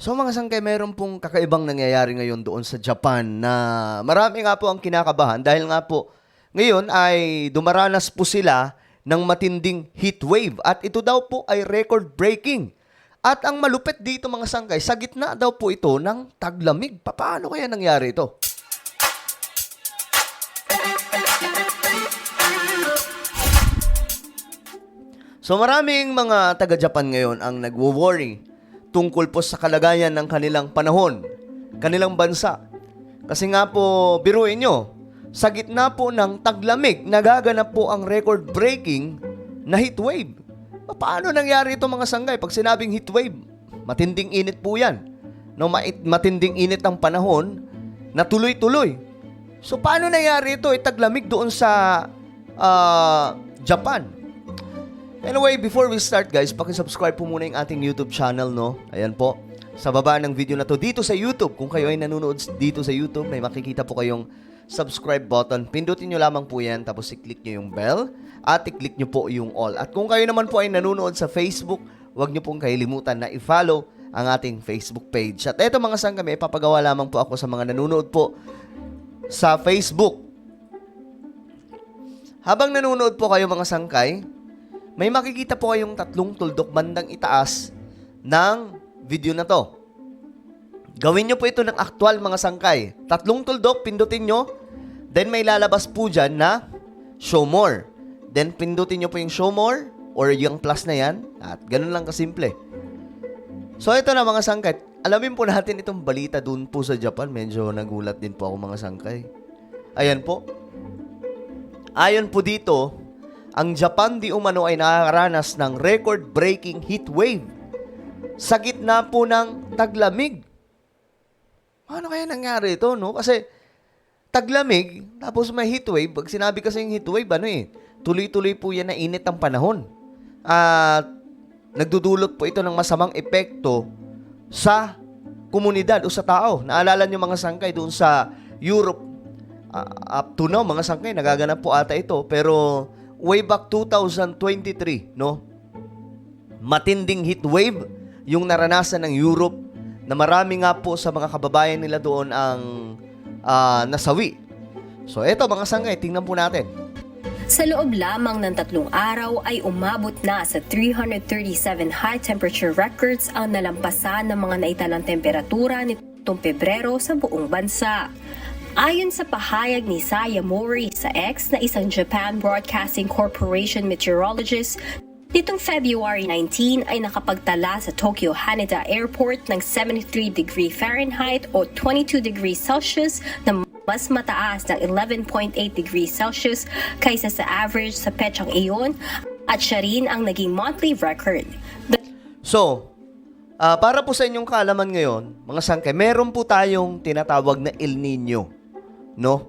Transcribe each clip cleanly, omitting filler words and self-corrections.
So mga sangkay, meron pong kakaibang nangyayari ngayon doon sa Japan na marami nga po ang kinakabahan dahil nga po ngayon ay dumaranas po sila ng matinding heat wave at ito daw po ay record breaking. At ang malupit dito mga sangkay, sa gitna daw po ito ng taglamig. Paano kaya nangyari ito? So maraming mga taga-Japan ngayon ang nagwo-worry tungkol po sa kalagayan ng kanilang panahon, kanilang bansa. Kasi nga po, biruin nyo, sa gitna po ng taglamig, nagaganap po ang record-breaking na heat wave. Paano nangyari ito mga sanggay? Pag sinabing heat wave, matinding init po yan. No, matinding init ang panahon na tuloy-tuloy. So paano nangyari ito? Taglamig doon sa Japan. Anyway, before we start guys, paki-subscribe po muna yung ating YouTube channel, no? Ayan po. Sa baba ng video na to, dito sa YouTube, kung kayo ay nanonood dito sa YouTube, may makikita po kayong subscribe button. Pindutin nyo lamang po yan, tapos i-click nyo yung bell, at i-click nyo po yung all. At kung kayo naman po ay nanonood sa Facebook, huwag nyo pong kahilimutan na i-follow ang ating Facebook page. At eto mga sangkay, may papagawa lamang po ako sa mga nanonood po sa Facebook. Habang nanonood po kayo mga sangkay, may makikita po kayong tatlong tuldok bandang itaas ng video na to. Gawin nyo po ito ng aktual mga sangkay. Tatlong tuldok, pindutin nyo. Then may lalabas po dyan na show more. Then pindutin nyo po yung show more or yung plus na yan. At ganun lang kasimple. So ito na mga sangkay. Alamin po natin itong balita dun po sa Japan. Medyo nagulat din po ako mga sangkay. Ayan po. Ayon po dito, ang Japan di umano ay nakakaranas ng record-breaking heat wave sa gitna po ng taglamig. Paano kaya nangyari ito, no? Kasi taglamig, tapos may heat wave. Pag sinabi kasi yung heat wave, tuloy-tuloy po yan na init ang panahon. At nagdudulot po ito ng masamang epekto sa komunidad o sa tao. Naalala nyo mga sangkay doon sa Europe, up to now, mga sangkay, nagaganap po ata ito. Pero way back 2023, no? Matinding heat wave yung naranasan ng Europe na marami nga po sa mga kababayan nila doon ang nasawi. So eto mga sangkay, tingnan po natin. Sa loob lamang ng 3 araw ay umabot na sa 337 high temperature records ang nalampasan ng mga naitalang temperatura nitong Pebrero sa buong bansa. Ayon sa pahayag ni Saya Mori sa X na isang Japan Broadcasting Corporation meteorologist, nitong February 19 ay nakapagtala sa Tokyo Haneda Airport ng 73 degree Fahrenheit o 22 degrees Celsius na mas mataas ng 11.8 degrees Celsius kaysa sa average sa petsang iyon at siya rin ang naging monthly record. So, para po sa inyong kaalaman ngayon, mga sangkay, meron po tayong tinatawag na El Nino. No?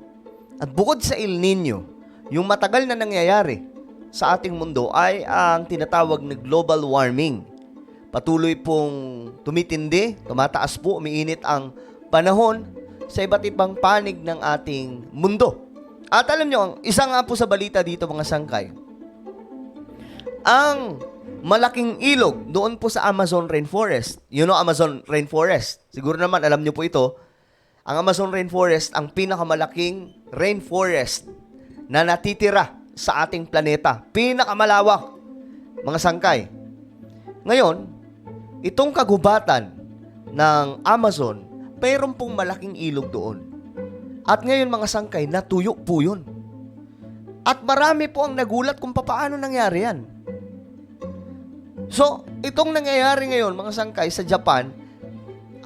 At bukod sa El Nino, yung matagal na nangyayari sa ating mundo ay ang tinatawag na global warming. Patuloy pong tumitindi, tumataas po, umiinit ang panahon sa iba't ibang panig ng ating mundo. At alam nyo, isa nga po sa balita dito mga sangkay, ang malaking ilog doon po sa Amazon Rainforest. You know Amazon Rainforest? Siguro naman alam nyo po ito. Ang Amazon Rainforest, ang pinakamalaking rainforest na natitira sa ating planeta. Pinakamalawak, mga sangkay. Ngayon, itong kagubatan ng Amazon, mayroon pong malaking ilog doon. At ngayon, mga sangkay, natuyo po yun. At marami po ang nagulat kung paano nangyari yan. So, itong nangyayari ngayon, mga sangkay, sa Japan,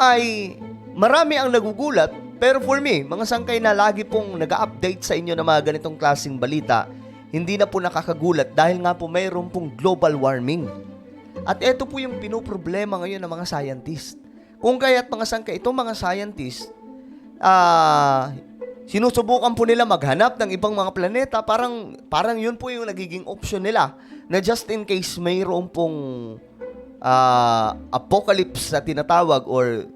ay marami ang nagugulat, pero for me, mga sangkay na lagi pong nag-update sa inyo ng mga ganitong klaseng balita, hindi na po nakakagulat dahil nga po mayroon pong global warming. At ito po yung pinoproblema ngayon ng mga scientist. Kung kaya't mga sangkay, itong mga scientist, sinusubukan po nila maghanap ng ibang mga planeta, parang yun po yung nagiging option nila, na just in case mayroon pong apocalypse na tinatawag or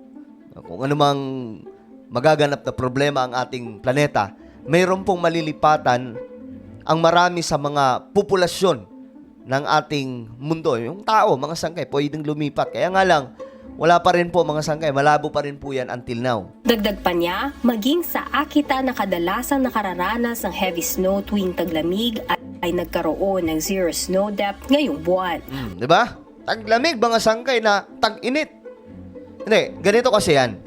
kung anumang magaganap na problema ang ating planeta, mayroon pong malilipatan ang marami sa mga populasyon ng ating mundo. Yung tao, mga sangkay, pwedeng lumipat. Kaya nga lang, wala pa rin po mga sangkay. Malabo pa rin po yan until now. Dagdag pa niya, maging sa Akita na kadalasang nakararanas ng heavy snow tuwing taglamig ay nagkaroon ng zero snow depth ngayong buwan. Di ba? Taglamig mga sangkay na tag-init. Hindi, ganito kasi yan.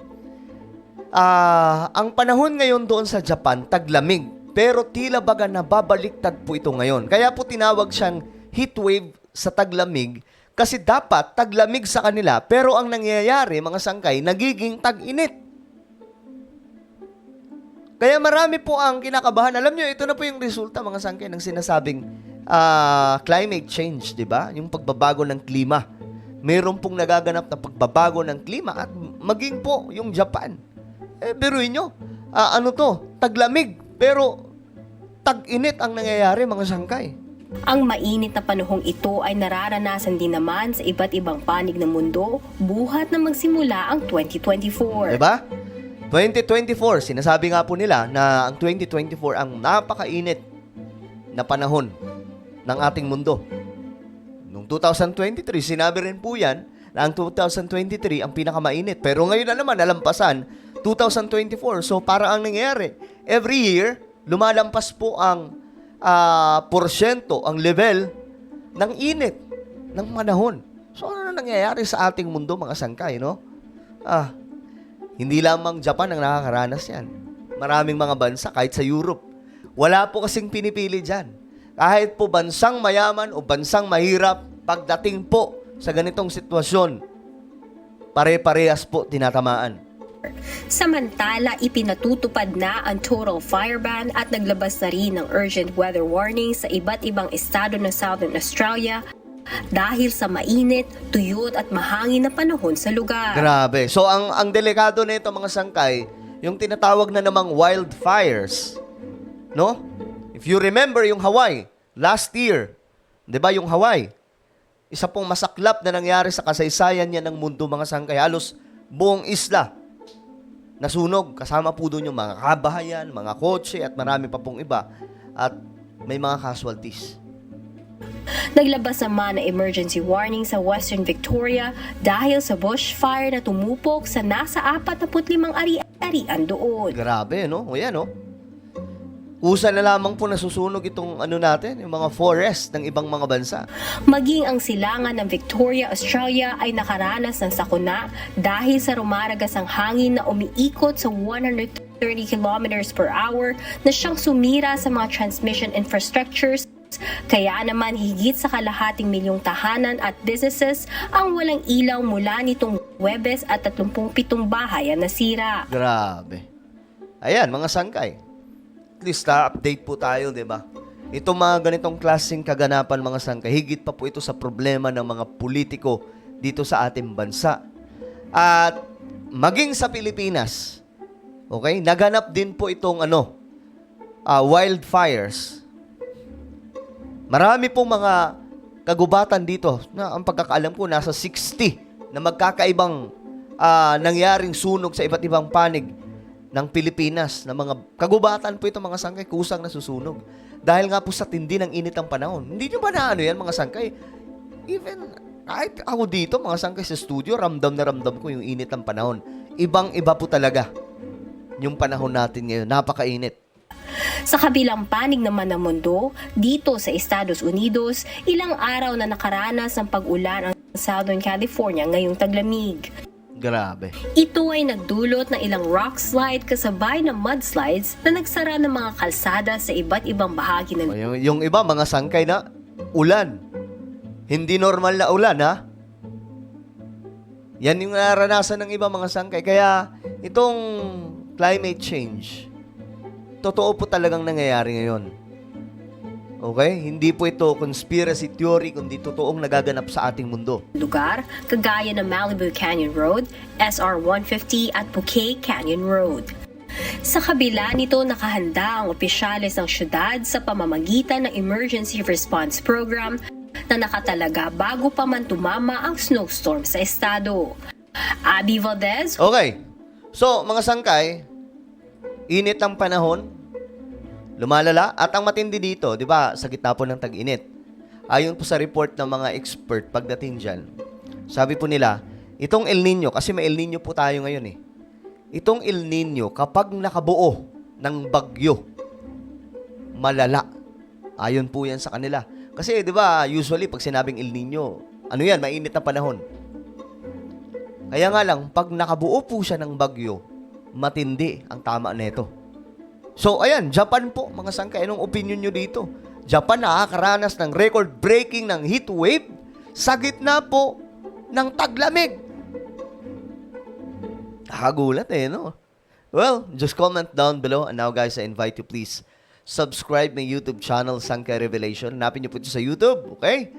Ang panahon ngayon doon sa Japan, taglamig. Pero tila baga nababaliktad po ito ngayon. Kaya po tinawag siyang heat wave sa taglamig. Kasi dapat taglamig sa kanila. Pero ang nangyayari, mga sangkay, nagiging tag-init. Kaya marami po ang kinakabahan. Alam nyo, ito na po yung resulta, mga sangkay, ng sinasabing climate change, di ba? Yung pagbabago ng klima. Mayroon pong nagaganap na pagbabago ng klima at maging po yung Japan. Biruin nyo, taglamig, pero tag-init ang nangyayari, mga sangkay. Ang mainit na panahong ito ay nararanasan din naman sa iba't ibang panig ng mundo, buhat na magsimula ang 2024. Diba? 2024, sinasabi nga po nila na ang 2024 ang napakainit na panahon ng ating mundo. Noong 2023, sinabi rin po yan na ang 2023 ang pinakamainit. Pero ngayon na naman, nalampasan 2024. So, para ang nangyayari, every year, lumalampas po ang porsyento, ang level ng init ng panahon. So, ano na nangyayari sa ating mundo, mga sangkay, no? Hindi lamang Japan ang nakakaranas yan. Maraming mga bansa, kahit sa Europe. Wala po kasing pinipili dyan. Kahit po bansang mayaman o bansang mahirap, pagdating po sa ganitong sitwasyon, pare-parehas po tinatamaan. Samantala, ipinatutupad na ang total fire ban at naglabas na rin ng urgent weather warning sa iba't ibang estado ng Southern Australia dahil sa mainit, tuyot at mahangin na panahon sa lugar. Grabe. So, ang delikado nito, mga sangkay, yung tinatawag na namang wildfires. No? If you remember yung Hawaii, last year, di ba yung Hawaii? Isa pong masaklap na nangyari sa kasaysayan niya ng mundo, mga sangkay. Halos buong isla nasunog. Kasama po doon yung mga kabahayan, mga kotse at marami pa pong iba. At may mga casualties. Naglabas naman ng emergency warning sa Western Victoria dahil sa bushfire na tumupok sa nasa 45 ari-arian doon. Grabe, no? O yan, no? Kusa na lamang po nasusunog itong natin, yung mga forest ng ibang mga bansa. Maging ang silangan ng Victoria, Australia ay nakaranas ng sakuna dahil sa rumaragasang hangin na umiikot sa 130 kilometers per hour na siyang sumira sa mga transmission infrastructures. Kaya naman higit sa kalahating milyong tahanan at businesses ang walang ilaw mula nitong Huwebes at 37 bahay ang nasira. Grabe. Ayan, mga sangkay. At least update po tayo, di ba? Itong mga ganitong klaseng kaganapan, mga sangkay, higit pa po ito sa problema ng mga politiko dito sa ating bansa. At maging sa Pilipinas, okay, naganap din po itong wildfires. Marami pong mga kagubatan dito na ang pagkakaalam ko nasa 60 na magkakaibang nangyaring sunog sa iba't ibang panig ng Pilipinas na mga kagubatan po ito, mga sangkay, kusang nasusunog. Dahil nga po sa tindi ng init ng panahon. Hindi nyo ba na yan, mga sangkay? Even kahit ako dito, mga sangkay sa studio, ramdam na ramdam ko yung init ng panahon. Ibang-iba po talaga yung panahon natin ngayon. Napakainit. Sa kabilang panig naman ng mundo, dito sa Estados Unidos, ilang araw na nakaranas ng pag-ulan ang Southern California ngayong taglamig. Grabe. Ito ay nagdulot ng ilang rock slide kasabay ng mudslides na nagsara ng mga kalsada sa iba't ibang bahagi ng Yung iba, mga sangkay na ulan. Hindi normal na ulan, ha? Yan yung naranasan ng iba, mga sangkay. Kaya itong climate change, totoo po talagang nangyayari ngayon. Okay? Hindi po ito conspiracy theory, kundi totoong nagaganap sa ating mundo. lugar, kagaya ng Malibu Canyon Road, SR 150 at Bouquet Canyon Road. Sa kabila nito, nakahanda ang opisyales ng syudad sa pamamagitan ng Emergency Response Program na nakatalaga bago pa man tumama ang snowstorm sa estado. Abby Valdez. Okay. So, mga sangkay, init ang panahon, lumalala, at ang matindi dito, di ba, sa gitna po ng tag-init. Ayon po sa report ng mga expert pagdating dyan, sabi po nila, Itong El Nino, kasi may El Nino po tayo ngayon eh. Itong El Nino, kapag nakabuo ng bagyo, malala. Ayon po yan sa kanila. Kasi, di ba, usually, pag sinabing El Nino, ano yan, mainit na panahon. Kaya nga lang, pag nakabuo po siya ng bagyo, matindi ang tama nito. So, ayan, Japan po, mga sangkay. Anong opinion nyo dito? Japan nakakaranas ng record-breaking ng heat wave sa gitna po ng taglamig. Nakagulat eh, no? Well, just comment down below. And now, guys, I invite you, please, subscribe my YouTube channel, Sangkay Revelation. Hanapin niyo po ito sa YouTube, okay?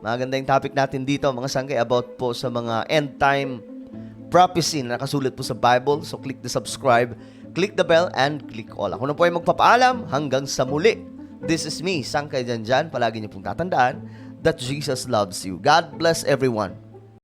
Maganda yung topic natin dito, mga sangkay, about po sa mga end-time prophecy na nakasulat po sa Bible. So, click the subscribe, click the bell, and click all. Ako na po ay magpapaalam hanggang sa muli. This is me, Sangkay Janjan. Palagi niyo pong tatandaan that Jesus loves you. God bless everyone.